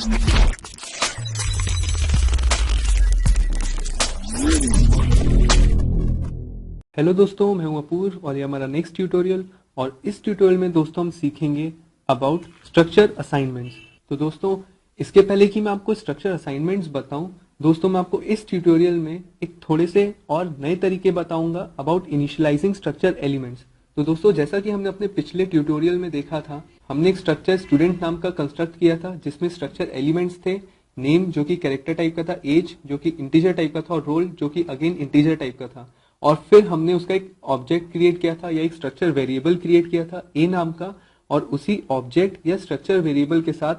Hello दोस्तों, मैं हूं अपूर्व और ये हमारा नेक्स्ट ट्यूटोरियल। और इस ट्यूटोरियल में दोस्तों हम सीखेंगे अबाउट स्ट्रक्चर असाइनमेंट्स। तो दोस्तों, इसके पहले कि मैं आपको स्ट्रक्चर असाइनमेंट्स बताऊं, दोस्तों मैं आपको इस ट्यूटोरियल में एक थोड़े से और नए तरीके बताऊंगा अबाउट इनिशियलाइजिंग स्ट्रक्चर एलिमेंट्स। तो दोस्तों, जैसा कि हमने अपने पिछले ट्यूटोरियल में देखा था, हमने एक स्ट्रक्चर स्टूडेंट नाम का कंस्ट्रक्ट किया था जिसमें स्ट्रक्चर एलिमेंट्स थे। नेम जो कि कैरेक्टर टाइप का था, एज जो कि इंटीजर टाइप का था और रोल जो कि अगेन इंटीजर टाइप का था। और फिर हमने उसका एक ऑब्जेक्ट क्रिएट किया था या एक स्ट्रक्चर वेरिएबल क्रिएट किया था ए नाम का, और उसी ऑब्जेक्ट या स्ट्रक्चर वेरिएबल के साथ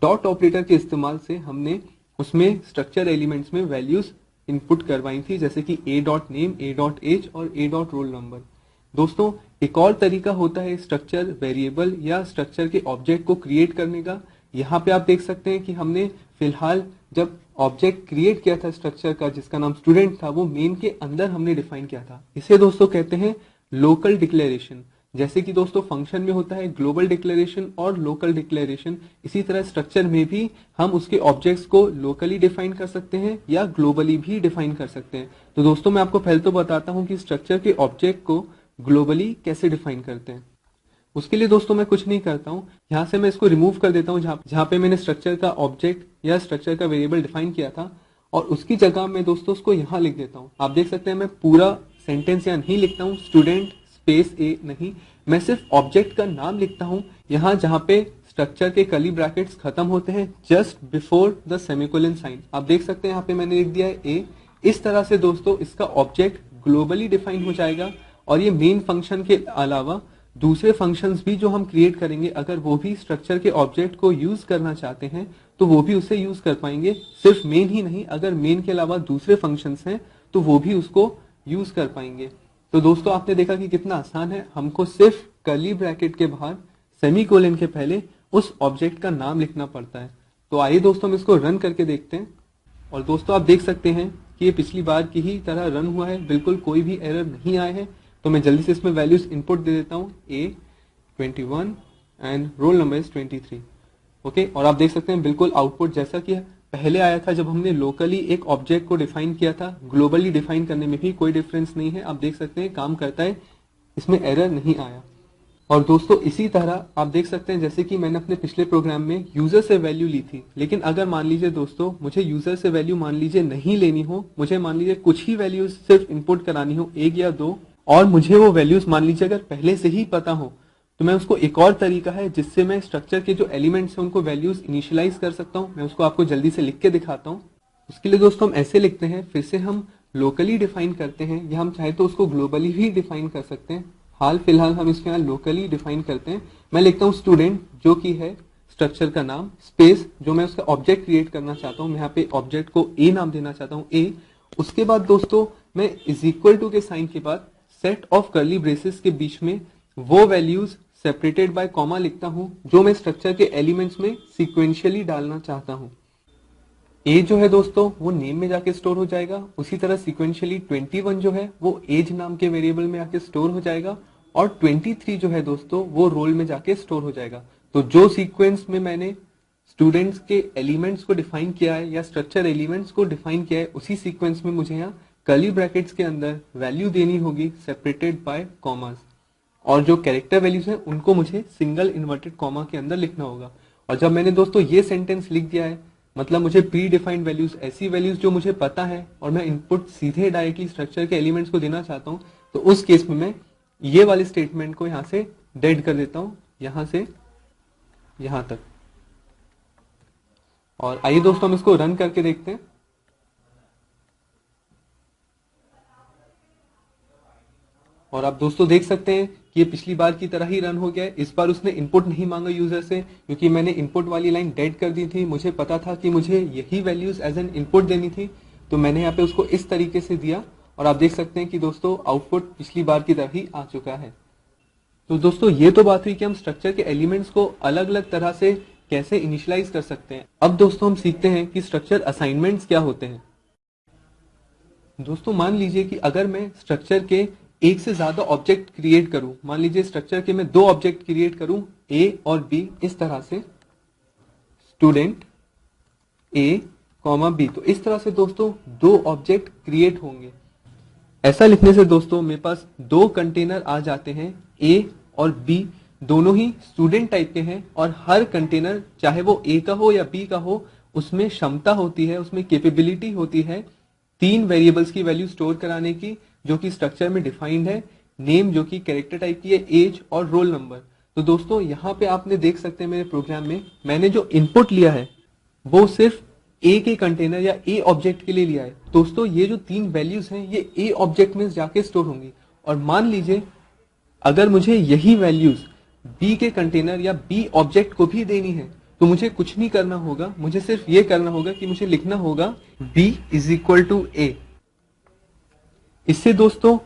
डॉट ऑपरेटर के इस्तेमाल से हमने उसमें स्ट्रक्चर एलिमेंट्स में वैल्यूज इनपुट करवाई थी, जैसे कि A dot name, A dot age और ए डॉट रोल नंबर। दोस्तों, एक और तरीका होता है स्ट्रक्चर वेरिएबल या स्ट्रक्चर के ऑब्जेक्ट को क्रिएट करने का। यहाँ पे आप देख सकते हैं कि हमने फिलहाल जब ऑब्जेक्ट क्रिएट किया था स्ट्रक्चर का जिसका नाम स्टूडेंट था, वो मेन के अंदर हमने डिफाइन किया था। इसे दोस्तों कहते हैं लोकल डिक्लेरेशन। जैसे कि दोस्तों फंक्शन में होता है ग्लोबल डिक्लेरेशन और लोकल डिक्लेरेशन, इसी तरह स्ट्रक्चर में भी हम उसके ऑब्जेक्ट्स को लोकली डिफाइन कर सकते हैं या ग्लोबली भी डिफाइन कर सकते हैं। तो दोस्तों, मैं आपको पहले तो बताता हूं कि स्ट्रक्चर के ऑब्जेक्ट को ग्लोबली कैसे डिफाइन करते हैं। उसके लिए दोस्तों मैं कुछ नहीं करता हूं, यहां से मैं इसको रिमूव कर देता हूं जहां पे मैंने स्ट्रक्चर का ऑब्जेक्ट या स्ट्रक्चर का वेरिएबल डिफाइन किया था, और उसकी जगह मैं दोस्तों उसको यहां लिख देता हूं। आप देख सकते हैं मैं पूरा सेंटेंस यहां नहीं लिखता हूं, स्टूडेंट स्पेस ए नहीं, मैं सिर्फ ऑब्जेक्ट का नाम लिखता हूं यहां जहां पे स्ट्रक्चर के कर्ली ब्रैकेट्स खत्म होते हैं just before the semicolon sign. आप देख सकते हैं यहाँ पे मैंने लिख दिया है ए। इस तरह से दोस्तों इसका ऑब्जेक्ट ग्लोबली डिफाइन हो जाएगा, और ये मेन फंक्शन के अलावा दूसरे फंक्शंस भी जो हम क्रिएट करेंगे, अगर वो भी स्ट्रक्चर के ऑब्जेक्ट को यूज करना चाहते हैं तो वो भी उसे यूज कर पाएंगे। सिर्फ मेन ही नहीं, अगर मेन के अलावा दूसरे फंक्शंस हैं तो वो भी उसको यूज कर पाएंगे। तो दोस्तों, आपने देखा कि कितना आसान है, हमको सिर्फ कर्ली ब्रैकेट के बाहर सेमीकोलन के पहले उस ऑब्जेक्ट का नाम लिखना पड़ता है। तो आइए दोस्तों हम इसको रन करके देखते हैं। और दोस्तों, आप देख सकते हैं कि ये पिछली बार की ही तरह रन हुआ है, बिल्कुल कोई भी एरर नहीं आए हैं। तो मैं जल्दी से इसमें वैल्यूज इनपुट दे देता हूं, ए 21 and roll number is 23। Okay, और आप देख सकते हैं बिल्कुल आउटपुट जैसा कि पहले आया था जब हमने लोकली एक ऑब्जेक्ट को डिफाइन किया था, ग्लोबली डिफाइन करने में भी कोई डिफरेंस नहीं है। आप देख सकते हैं काम करता है, इसमें एरर नहीं आया। और दोस्तों, इसी तरह आप देख सकते हैं जैसे कि मैंने अपने पिछले प्रोग्राम में यूजर से वैल्यू ली थी, लेकिन अगर मान लीजिए दोस्तों मुझे यूजर से वैल्यू मान लीजिए नहीं लेनी हो, मुझे मान लीजिए कुछ ही वैल्यूज सिर्फ इनपुट करानी हो, एक या दो, और मुझे वो वैल्यूज मान लीजिए अगर पहले से ही पता हो, तो मैं उसको एक और तरीका है जिससे मैं स्ट्रक्चर के जो एलिमेंट्स हैं उनको वैल्यूज इनिशियलाइज कर सकता हूं। मैं उसको आपको जल्दी से लिख के दिखाता हूं। उसके लिए दोस्तों हम ऐसे लिखते हैं, फिर से हम लोकली डिफाइन करते हैं, या हम चाहे तो उसको ग्लोबली भी डिफाइन कर सकते हैं। हाल फिलहाल हम इसके यहाँ लोकली डिफाइन करते हैं। मैं लिखता हूँ स्टूडेंट जो कि है स्ट्रक्चर का नाम, स्पेस जो मैं उसका ऑब्जेक्ट क्रिएट करना चाहता हूँ, मैं यहाँ पे ऑब्जेक्ट को ए नाम देना चाहता हूँ, ए। उसके बाद दोस्तों मैं इज इक्वल टू के साइन के बाद सेट ऑफ कर्ली ब्रेसेस के बीच में वो वैल्यूज सेपरेटेड बाय कॉमा लिखता हूं जो मैं स्ट्रक्चर के एलिमेंट्स में सीक्वेंशियली डालना चाहता हूं। ए जो है दोस्तों वो नेम में जाके स्टोर हो जाएगा, उसी तरह सीक्वेंशियली 21 जो है वो एज नाम के वेरिएबल में आके स्टोर हो जाएगा, और 23 जो है दोस्तों वो रोल में जाके स्टोर हो जाएगा। तो जो सीक्वेंस में मैंने स्टूडेंट्स के एलिमेंट्स को डिफाइन किया है या स्ट्रक्चर एलिमेंट्स को डिफाइन किया है, उसी सीक्वेंस में मुझे यहाँ कर्ली ब्रैकेट्स के अंदर वैल्यू देनी होगी सेपरेटेड बाय कॉमास, और जो कैरेक्टर वैल्यूज हैं उनको मुझे सिंगल इन्वर्टेड कॉमा के अंदर लिखना होगा। और जब मैंने दोस्तों ये सेंटेंस लिख दिया है, मतलब मुझे प्री डिफाइंड वैल्यूज, ऐसी वैल्यूज जो मुझे पता है और मैं इनपुट सीधे डायरेक्टली स्ट्रक्चर के एलिमेंट्स को देना चाहता हूं, तो उस केस में मैं ये वाले स्टेटमेंट को यहां से डेड कर देता हूं, यहां से यहां तक। और आइए दोस्तों हम इसको रन करके देखते हैं। और आप दोस्तों देख सकते हैं कि ये पिछली बार की तरह ही रन हो गया है। इस बार उसने इनपुट नहीं मांगा यूजर से, क्योंकि मैंने इनपुट वाली लाइन डेड कर दी थी। मुझे पता था कि मुझे यही वैल्यूज एज एन इनपुट देनी थी, तो मैंने यहाँ पे उसको इस तरीके से दिया, और आप देख सकते हैं कि दोस्तों आउटपुट पिछली बार की तरह ही आ चुका है। तो दोस्तों ये तो बात हुई कि हम स्ट्रक्चर के एलिमेंट्स को अलग अलग तरह से कैसे इनिशियलाइज कर सकते हैं। अब दोस्तों हम सीखते हैं कि स्ट्रक्चर असाइनमेंट्स क्या होते हैं। दोस्तों मान लीजिए कि अगर मैं स्ट्रक्चर के एक से ज्यादा ऑब्जेक्ट क्रिएट करूं, मान लीजिए स्ट्रक्चर के मैं दो ऑब्जेक्ट क्रिएट करूं, ए और बी, इस तरह से स्टूडेंट ए कॉमा बी। तो इस तरह से दोस्तों दो ऑब्जेक्ट क्रिएट होंगे। ऐसा लिखने से दोस्तों मेरे पास दो कंटेनर आ जाते हैं, ए और बी दोनों ही स्टूडेंट टाइप के हैं, और हर कंटेनर चाहे वो ए का हो या बी का हो उसमें क्षमता होती है, उसमें कैपेबिलिटी होती है तीन वेरिएबल्स की वैल्यू स्टोर कराने की, जो कि स्ट्रक्चर में डिफाइंड है। नेम जो कि कैरेक्टर टाइप की है, एज और रोल नंबर। तो दोस्तों यहाँ पे आपने देख सकते हैं मेरे प्रोग्राम में मैंने जो इनपुट लिया है वो सिर्फ ए के कंटेनर या ए ऑब्जेक्ट के लिए लिया है। दोस्तों ये जो तीन वैल्यूज हैं ये ए ऑब्जेक्ट में जाके स्टोर होंगी, और मान लीजिए अगर मुझे यही वैल्यूज बी के कंटेनर या बी ऑब्जेक्ट को भी देनी है तो मुझे कुछ नहीं करना होगा, मुझे सिर्फ ये करना होगा कि मुझे लिखना होगा b इज इक्वल टू ए। इससे दोस्तों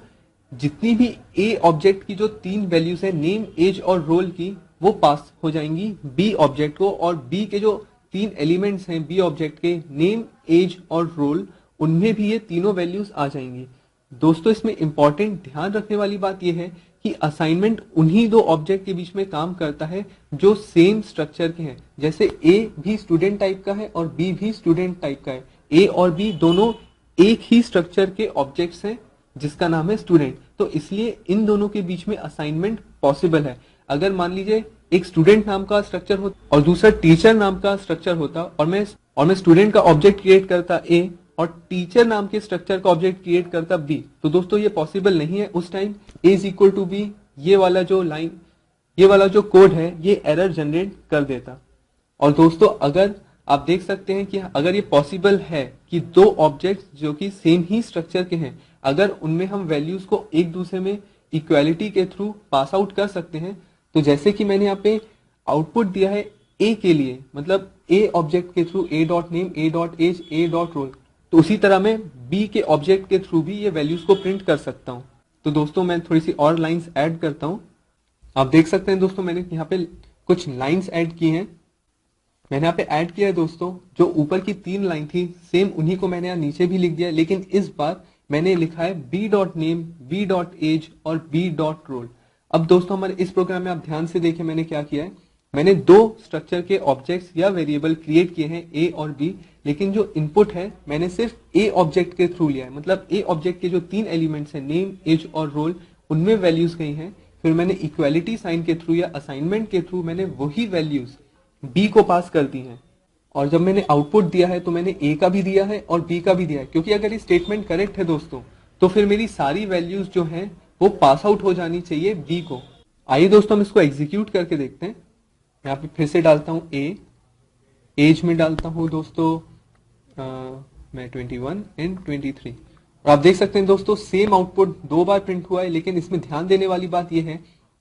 जितनी भी ए ऑब्जेक्ट की जो तीन वैल्यूज है नेम, एज और रोल की, वो पास हो जाएंगी बी ऑब्जेक्ट को, और बी के जो तीन एलिमेंट्स हैं बी ऑब्जेक्ट के, नेम, एज और रोल, उनमें भी ये तीनों वैल्यूज आ जाएंगी। दोस्तों इसमें इंपॉर्टेंट ध्यान रखने वाली बात यह है कि असाइनमेंट उन्हीं दो ऑब्जेक्ट के बीच में काम करता है जो सेम स्ट्रक्चर के हैं। जैसे ए भी स्टूडेंट टाइप का है और बी भी स्टूडेंट टाइप का है, ए और बी दोनों एक ही स्ट्रक्चर के ऑब्जेक्ट्स हैं जिसका नाम है स्टूडेंट। तो इसलिए इन दोनों के बीच में असाइनमेंट पॉसिबल है। अगर मान लीजिए एक स्टूडेंट नाम का स्ट्रक्चर होता और दूसरा टीचर नाम का स्ट्रक्चर होता, और मैं स्टूडेंट का ऑब्जेक्ट क्रिएट करता ए और टीचर नाम के स्ट्रक्चर का ऑब्जेक्ट क्रिएट करता बी, तो दोस्तों ये पॉसिबल नहीं है। उस time A is equal to B ये वाला जो कोड है ये एरर जनरेट कर देता। और दोस्तों अगर आप देख सकते हैं कि अगर ये पॉसिबल है कि दो ऑब्जेक्ट्स जो कि सेम ही स्ट्रक्चर के हैं, अगर उनमें हम वैल्यूज को एक दूसरे में इक्वालिटी के थ्रू पास आउट कर सकते हैं, तो जैसे कि मैंने यहाँ पे आउटपुट दिया है ए के लिए, मतलब ए ऑब्जेक्ट के through A dot name, A dot age, A dot role, तो उसी तरह मैं बी के ऑब्जेक्ट के थ्रू भी ये वैल्यूज को प्रिंट कर सकता हूं। तो दोस्तों मैं थोड़ी सी और लाइंस ऐड करता हूं। आप देख सकते हैं दोस्तों मैंने यहाँ पे कुछ लाइंस ऐड की हैं। मैंने यहाँ पे ऐड किया है दोस्तों, जो ऊपर की तीन लाइन थी सेम उन्हीं को मैंने यहाँ नीचे भी लिख दिया, लेकिन इस बार मैंने लिखा है B dot name, B dot age और बी डॉट रोल। अब दोस्तों हमारे इस प्रोग्राम में आप ध्यान से देखें मैंने क्या किया है, मैंने दो स्ट्रक्चर के ऑब्जेक्ट्स या वेरिएबल क्रिएट किए हैं ए और बी, लेकिन जो इनपुट है मैंने सिर्फ ए ऑब्जेक्ट के थ्रू लिया है। मतलब ए ऑब्जेक्ट के जो तीन एलिमेंट्स हैं नेम, एज और रोल, उनमें वैल्यूज गई हैं। फिर मैंने इक्वालिटी साइन के थ्रू या असाइनमेंट के थ्रू मैंने वही वैल्यूज बी को पास कर दी हैं। और जब मैंने आउटपुट दिया है तो मैंने ए का भी दिया है और बी का भी दिया है, क्योंकि अगर ये स्टेटमेंट करेक्ट है दोस्तों तो फिर मेरी सारी वैल्यूज जो हैं वो पास आउट हो जानी चाहिए बी को। आइए दोस्तों हम इसको एग्जीक्यूट करके देखते हैं। यहाँ पे फिर से डालता हूं ए, एज में डालता हूं दोस्तों मैं 21 एंड 23, और आप देख सकते हैं दोस्तों सेम आउटपुट दो बार प्रिंट हुआ है। लेकिन इसमें ध्यान देने वाली बात यह है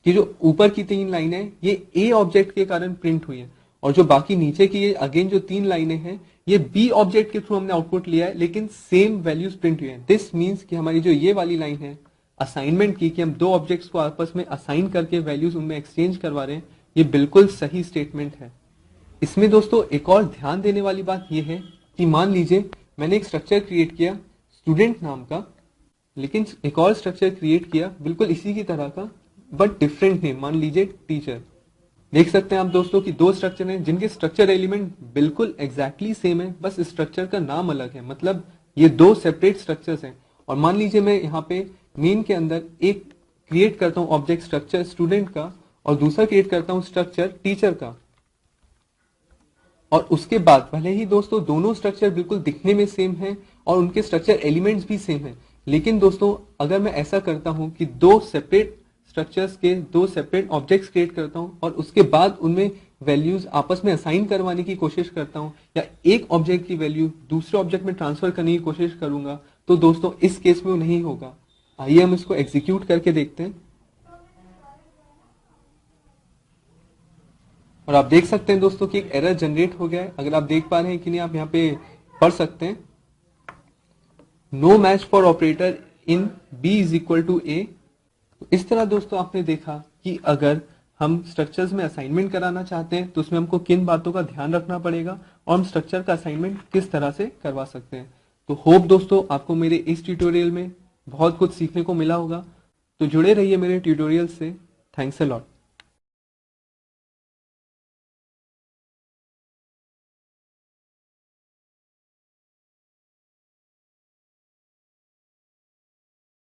कि जो ऊपर की तीन लाइनें हैं ये ए ऑब्जेक्ट के कारण प्रिंट हुई है, और जो बाकी नीचे की अगेन जो तीन लाइनें हैं ये बी ऑब्जेक्ट के थ्रू हमने आउटपुट लिया है, लेकिन सेम वैल्यूज प्रिंट हुई है। दिस मीन्स कि हमारी जो ये वाली लाइन है असाइनमेंट की, कि हम दो ऑब्जेक्ट्स को आपस में असाइन करके वैल्यूज उनमें एक्सचेंज करवा रहे हैं, ये बिल्कुल सही स्टेटमेंट है। इसमें दोस्तों एक और ध्यान देने वाली बात यह है कि मान लीजिए मैंने एक स्ट्रक्चर क्रिएट किया स्टूडेंट नाम का, लेकिन एक और स्ट्रक्चर क्रिएट किया बिल्कुल इसी की तरह का बट डिफरेंट नेम, मान लीजिए टीचर। देख सकते हैं आप दोस्तों कि दो स्ट्रक्चर हैं जिनके स्ट्रक्चर एलिमेंट बिल्कुल एग्जैक्टली सेम है, बस स्ट्रक्चर का नाम अलग है। मतलब ये दो सेपरेट स्ट्रक्चर्स हैं। और मान लीजिए मैं यहाँ पे मेन के अंदर एक क्रिएट करता हूँ ऑब्जेक्ट स्ट्रक्चर स्टूडेंट का और दूसरा क्रिएट करता हूँ स्ट्रक्चर टीचर का, और उसके बाद भले ही दोस्तों दोनों स्ट्रक्चर बिल्कुल दिखने में सेम है और उनके स्ट्रक्चर एलिमेंट्स भी सेम है, लेकिन दोस्तों अगर मैं ऐसा करता हूं कि दो सेपरेट स्ट्रक्चर्स के दो सेपरेट ऑब्जेक्ट्स क्रिएट करता हूं और उसके बाद उनमें वैल्यूज आपस में असाइन करवाने की कोशिश करता हूं, या एक ऑब्जेक्ट की वैल्यू दूसरे ऑब्जेक्ट में ट्रांसफर करने की कोशिश करूंगा, तो दोस्तों इस केस में वो नहीं होगा। आइए हम इसको एग्जीक्यूट करके देखते हैं। और आप देख सकते हैं दोस्तों कि एक एरर जनरेट हो गया है। अगर आप देख पा रहे हैं कि नहीं आप यहाँ पे पढ़ सकते हैं, no match for operator in b is equal to a. इस तरह दोस्तों आपने देखा कि अगर हम स्ट्रक्चर्स में असाइनमेंट कराना चाहते हैं तो उसमें हमको किन बातों का ध्यान रखना पड़ेगा और हम स्ट्रक्चर का असाइनमेंट किस तरह से करवा सकते हैं। तो होप दोस्तों आपको मेरे इस ट्यूटोरियल में बहुत कुछ सीखने को मिला होगा। तो जुड़े रहिए मेरे ट्यूटोरियल से। Thanks a lot.